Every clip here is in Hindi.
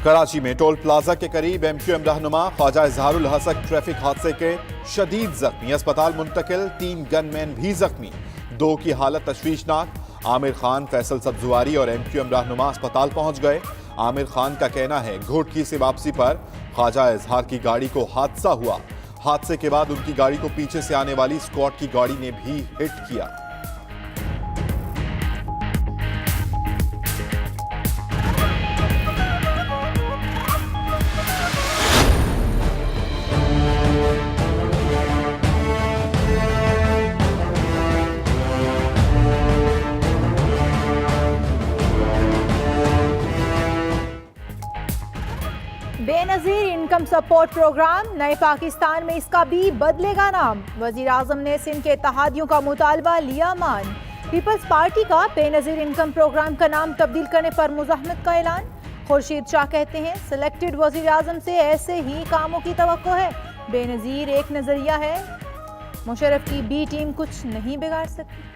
कराची में टोल प्लाजा के करीब MQM रहनुमा ख्वाजा इजहारुल हक ट्रैफिक हादसे के शदीद जख्मी, अस्पताल मुंतकिल, 3 गनमैन भी जख्मी, 2 की हालत तशवीशनाक। आमिर खान, फैसल सब्जुवारी और MQM रहनुमा अस्पताल पहुंच गए। आमिर खान का कहना है घोटकी से वापसी पर ख्वाजा इजहार की गाड़ी को हादसा हुआ। हादसे के बाद उनकी गाड़ी को पीछे से आने वाली स्क्वाड की गाड़ी ने भी हिट किया। बेनजीर इनकम सपोर्ट प्रोग्राम, नए पाकिस्तान में इसका भी बदलेगा नाम। वजीर आजम ने सिंध के इत्तेहादियों का मुतालबा लिया मान। पीपल्स पार्टी का बेनजीर इनकम प्रोग्राम का नाम तब्दील करने पर मुज़ाहमत का ऐलान। खुर्शीद शाह कहते हैं सिलेक्टेड वजीर आजम से ऐसे ही कामों की तवक्को है। बेनजीर एक नजरिया है, मुशर्रफ की बी टीम कुछ नहीं बिगाड़ सकती।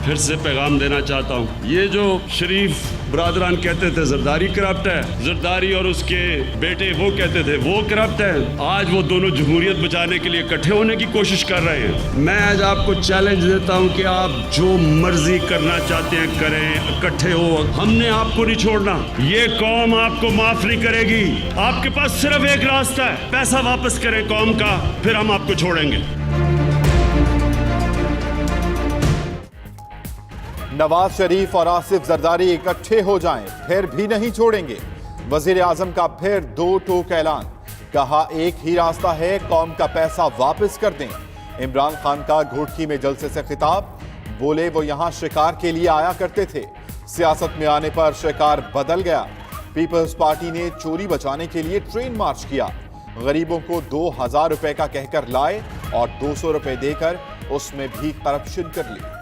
फिर से पैगाम देना चाहता हूँ, ये जो शरीफ ब्रादरान कहते थे जरदारी करप्ट है, जरदारी और उसके बेटे वो कहते थे वो करप्ट है, आज वो दोनों जमहूरियत बचाने के लिए इकट्ठे होने की कोशिश कर रहे हैं। मैं आज आपको चैलेंज देता हूँ कि आप जो मर्जी करना चाहते हैं करें, इकट्ठे हो, हमने आपको नहीं छोड़ना। ये कौम आपको माफ नहीं करेगी। आपके पास सिर्फ एक रास्ता है, पैसा वापस करें कौम का, फिर हम आपको छोड़ेंगे। नवाज शरीफ और आसिफ जरदारी इकट्ठे हो जाएं, फिर भी नहीं छोड़ेंगे। वजीर आजम का फिर 2 टोक ऐलान, कहा एक ही रास्ता है, कौम का पैसा वापस कर दें। इमरान खान का घोटकी में जलसे से खिताब, बोले वो यहां शिकार के लिए आया करते थे, सियासत में आने पर शिकार बदल गया। पीपल्स पार्टी ने चोरी बचाने के लिए ट्रेन मार्च किया, गरीबों को 2000 रुपए का कहकर लाए और 200 रुपए देकर उसमें भी करप्शन कर ली।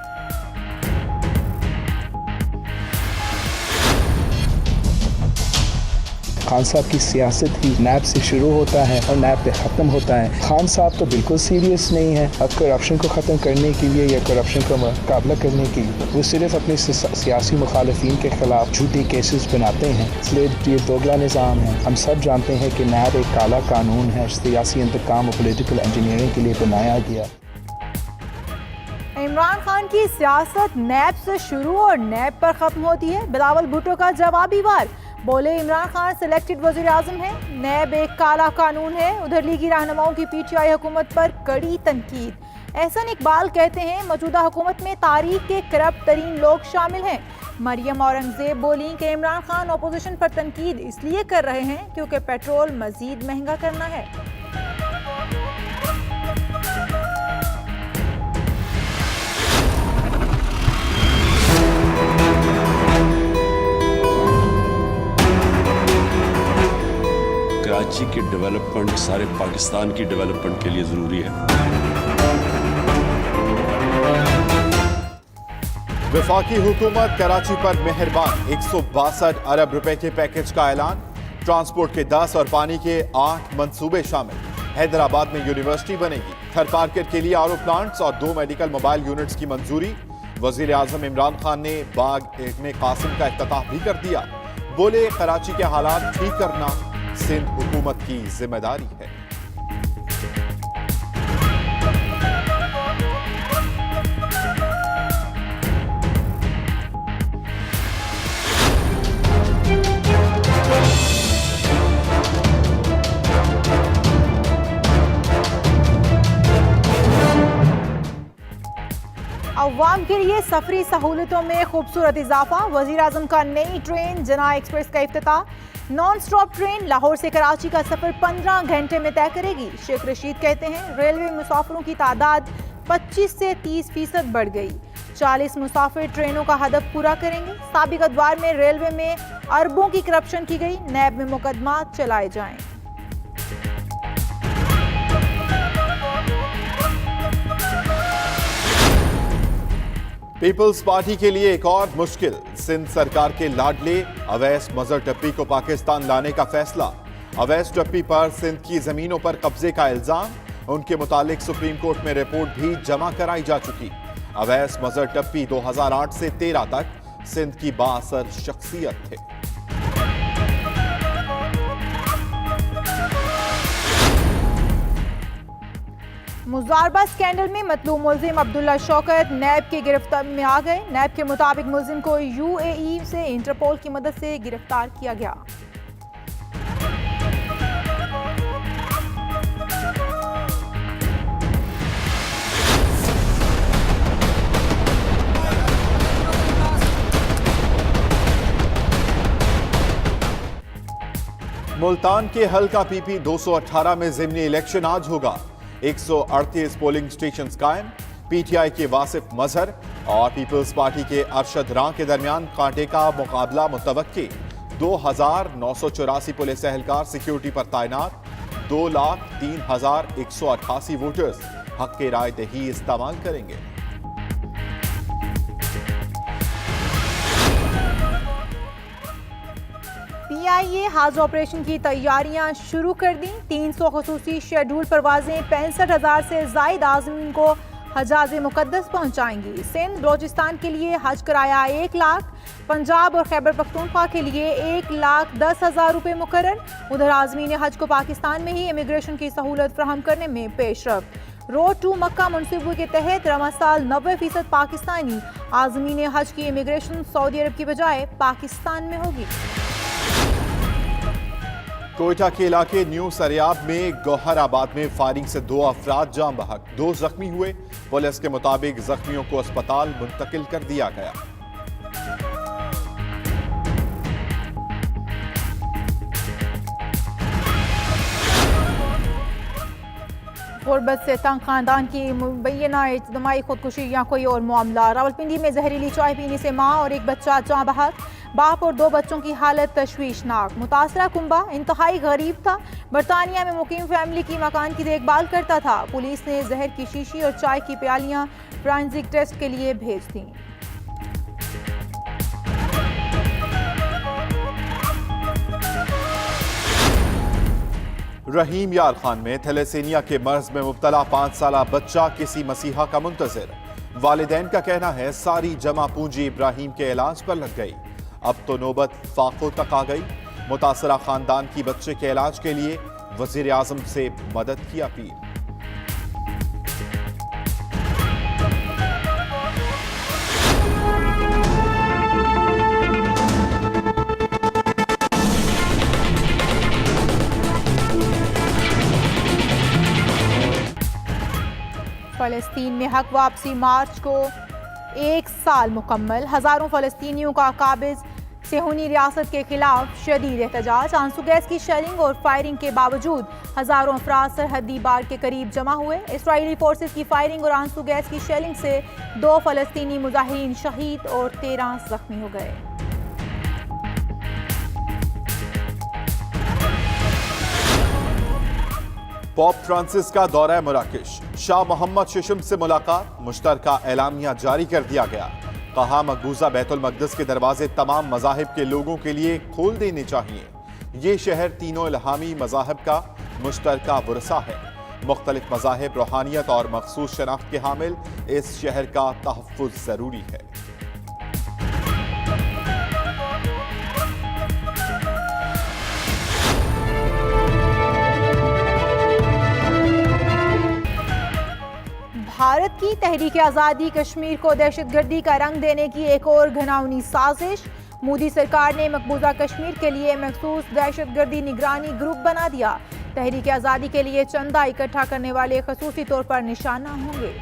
खान साहब की सियासत ही नैब से शुरू होता है और नैब पे ख़त्म होता है। खान साहब तो बिल्कुल सीरियस नहीं है अब करप्शन को ख़त्म करने के लिए या करप्शन का मुकाबला करने के लिए। वो सिर्फ अपने सियासी मुखालिफिन के खिलाफ झूठी केसेस बनाते हैं, इसलिए ये दोगला निज़ाम है। हम सब जानते हैं कि नैब एक काला कानून है, सियासी इंतकाम और पोलिटिकल इंजीनियरिंग के लिए बनाया गया। इमरान खान की सियासत नैब से शुरू और नैब पर ख़त्म होती है। बिलावल भुट्टो का जवाबी वार, बोले इमरान खान सिलेक्टेड वज़ीर आज़म है, नैब एक काला कानून है। उधर लीगी रहनुमाओं की PTI हुकूमत पर कड़ी तनकीद। एहसन इकबाल कहते हैं मौजूदा हुकूमत में तारीख के करप्ट तरीन लोग शामिल हैं। मरियम औरंगजेब बोली कि इमरान खान अपोजिशन पर तनकीद इसलिए कर रहे हैं क्योंकि पेट्रोल मजीद महंगा करना है। कराची की डेवलपमेंट सारे पाकिस्तान की डेवलपमेंट के लिए जरूरी है। वफाकी हुकूमत कराची पर मेहरबान, 162 अरब रुपए के पैकेज का ऐलान। ट्रांसपोर्ट के 10 और पानी के 8 मंसूबे शामिल। हैदराबाद में यूनिवर्सिटी बनेगी। थर्ड मार्केट के लिए RO प्लांट्स और 2 मेडिकल मोबाइल यूनिट्स की मंजूरी। वजीर आजम इमरान खान ने बाग इब्ने कासिम का इफ्तिताह भी कर दिया, बोले कराची के हालात ठीक करना सिंध हुकूमत की जिम्मेदारी है। अवाम के लिए सफरी सहूलतों में खूबसूरत इजाफा। वजीर आजम का नई ट्रेन जना एक्सप्रेस का इफ्तिताह। नॉन स्टॉप ट्रेन लाहौर से कराची का सफर 15 घंटे में तय करेगी। शेख रशीद कहते हैं रेलवे मुसाफिरों की तादाद 25 से 30% बढ़ गई। 40 मुसाफिर ट्रेनों का हदफ पूरा करेंगे। साबिक अदवार में रेलवे में अरबों की करप्शन की गई, नैब में मुकदमा चलाए जाएं। पीपल्स पार्टी के लिए एक और मुश्किल, सिंध सरकार के लाडले अवैस मजहर टप्पी को पाकिस्तान लाने का फैसला। अवैस टप्पी पर सिंध की जमीनों पर कब्जे का इल्जाम, उनके मुतालिक सुप्रीम कोर्ट में रिपोर्ट भी जमा कराई जा चुकी। अवैस मजहर टप्पी 2008 से 13 तक सिंध की बाअसर शख्सियत थे। मुजारबा स्कैंडल में मतलूब मुल्जिम अब्दुल्ला शौकत नैब की गिरफ्तार में आ गए। नैब के मुताबिक मुल्जिम को यूएई से इंटरपोल की मदद से गिरफ्तार किया गया। मुल्तान के हल्का पीपी 218 में ज़िमनी इलेक्शन आज होगा। 138 पोलिंग स्टेशन कायम। पीटीआई के वासिफ मजहर और पीपल्स पार्टी के अरशद रां के दरमियान कांटे का मुकाबला मुतवक्की। 2,984 पुलिस एहलकार सिक्योरिटी पर तैनात। 2,03,188 वोटर्स हक के राय दही इस्तेमाल करेंगे। पीआईए हज ऑपरेशन की तैयारियां शुरू कर दी। 300 खसूसी शेड्यूल परवाजें 65,000 से जायद आज़मीन को हजाज मुकद्दस पहुंचाएंगी। सिंध बलोचिस्तान के लिए हज कराया 1 लाख। पंजाब और खैबर पख्तूनख्वा के लिए 1,10,000 रुपये मुकर्रर। उधर आज़मीन हज को पाकिस्तान में ही इमिग्रेशन की सहूलत फराहम करने में पेशरफ। रोड टू मक्का मनसूबे के तहत रमसाल 90% पाकिस्तानी आज़मीन हज की इमिग्रेशन सऊदी अरब की बजाय पाकिस्तान में होगी। कोयटा के इलाके न्यू सरियाब में गौहराबाद में फायरिंग से 2 अफराद जान बहक, 2 जख्मी हुए। पुलिस के मुताबिक जख्मियों को अस्पताल मुंतकिल कर दिया गया। गुर्बत से तंग खानदान की मुबैना इज्तिमाई खुदकुशी या कोई और मामला। रावलपिंडी में जहरीली चाय पीने से माँ और एक बच्चा जान बहक। बाप और 2 बच्चों की हालत तशवीशनाक। मुतासरा कुंबा इंतहाई गरीब था। बरतानिया में मुकीम फैमिली की मकान की देखभाल करता था। पुलिस ने जहर की शीशी और चाय की प्यालियां फोरेंसिक टेस्ट के लिए भेज दी। रहीम यार खान में थैलेसीमिया के मर्ज में मुब्तला 5 साला बच्चा किसी मसीहा का मुंतजिर। वालिदैन का कहना है सारी जमा पूंजी इब्राहिम के इलाज पर लग गई। अब तो नौबत फाको तक आ गई। मुतासरा खानदान की बच्चे के इलाज के लिए वजीर आजम से मदद की अपील। फलस्तीन में हक वापसी मार्च को 1 साल मुकम्मल। हजारों फलस्तीनियों का काबिज सेहूनी रियासत के खिलाफ शदीद एहतजाज। आंसू गैस की शेलिंग और फायरिंग के बावजूद हजारों अफराद सरहदी बार के करीब जमा हुए। इसराइली फोर्सेस की फायरिंग और आंसू गैस की शेलिंग से 2 फलस्तीनी मुजाहिरीन शहीद और 13 जख्मी हो गए। पोप फ्रांसिस का दौरा मराकश। शाह मोहम्मद शिशम से मुलाकात। मुश्तरका एलामिया जारी कर दिया गया। कहा मकबूजा बैतुल मकदस के दरवाजे तमाम मज़ाहिब के लोगों के लिए खोल देने चाहिए। ये शहर तीनों इल्हामी मज़ाहिब का मुश्तरका वरसा है। मुख्तलिफ मज़ाहिब, रूहानियत और मखसूस शनाख्त के हामिल इस शहर का तहफ़्फ़ुज़ ज़रूरी है। भारत की तहरीक आज़ादी कश्मीर को दहशतगर्दी का रंग देने की एक और घिनौनी साजिश। मोदी सरकार ने मकबूजा कश्मीर के लिए मखसूस दहशतगर्दी निगरानी ग्रुप बना दिया। तहरीक आज़ादी के लिए चंदा इकट्ठा करने वाले खसूसी तौर पर निशाना होंगे।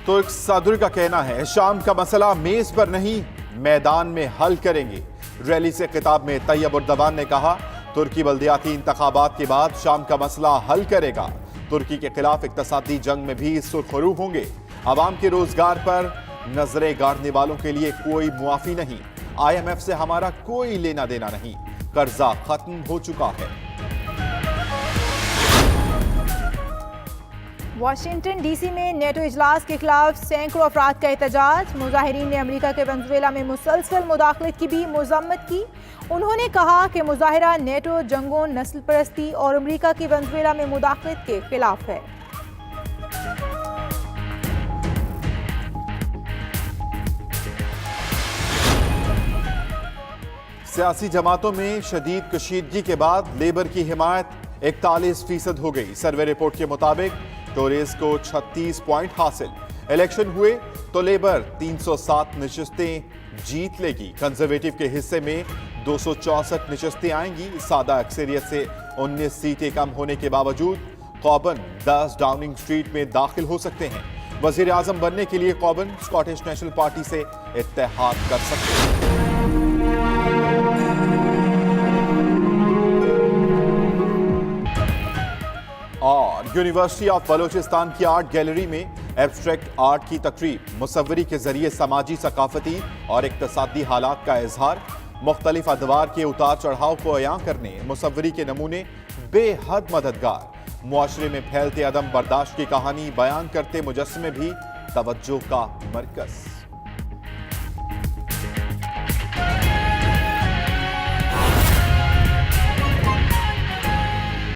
तुर्क सदर का कहना है शाम का मसला मेज पर नहीं मैदान में हल करेंगे। रैली से खिताब में तैयब उर्दवान ने कहा तुर्की बल्दियाती इंतखाबात के बाद शाम का मसला हल करेगा। तुर्की के खिलाफ इक्तसादी जंग में भी सुरखरू होंगे। आवाम के रोजगार पर नजरें गाड़ने वालों के लिए कोई मुआफी नहीं। IMF से हमारा कोई लेना देना नहीं। कर्जा खत्म हो चुका है। वाशिंगटन डीसी में नेटो इजलास के खिलाफ सैकड़ों अफराद का एहतजाज। मुजाहिरीन ने अमेरिका के वेनेजुएला में मुसलसल मुदाखलत की भी मजम्मत की। उन्होंने कहा कि मुजाहिरा नेटो जंगों, नस्ल परस्ती और अमेरिका की वेनेजुएला में मुदाखलत के खिलाफ है। सियासी जमातों में शदीद कशीदगी के बाद लेबर की हिमायत 41% हो गई। सर्वे रिपोर्ट के मुताबिक टोरीज को 36 पॉइंट हासिल। इलेक्शन हुए तो लेबर 307 नशस्तें जीत लेगी। कंजर्वेटिव के हिस्से में 264 नशस्तें आएंगी। सादा अक्सरियत से 19 सीटें कम होने के बावजूद कॉबन 10 डाउनिंग स्ट्रीट में दाखिल हो सकते हैं। वजीर आजम बनने के लिए कॉबन स्कॉटिश नेशनल पार्टी से इत्तेहाद कर सकते हैं। और यूनिवर्सिटी ऑफ बलोचिस्तान की आर्ट गैलरी में एब्स्ट्रैक्ट आर्ट की तकरीब, मुसव्वरी के जरिए समाजी, सकाफती और इक्तसादी हालात का इजहार, मुख्तलिफ अदवार के उतार चढ़ाव को अयां करने मुसव्वरी के नमूने बेहद मददगार। मुआशरे में फैलते अदम बर्दाश्त की कहानी बयान करते मुजस्समे भी तवज्जो का मरकज।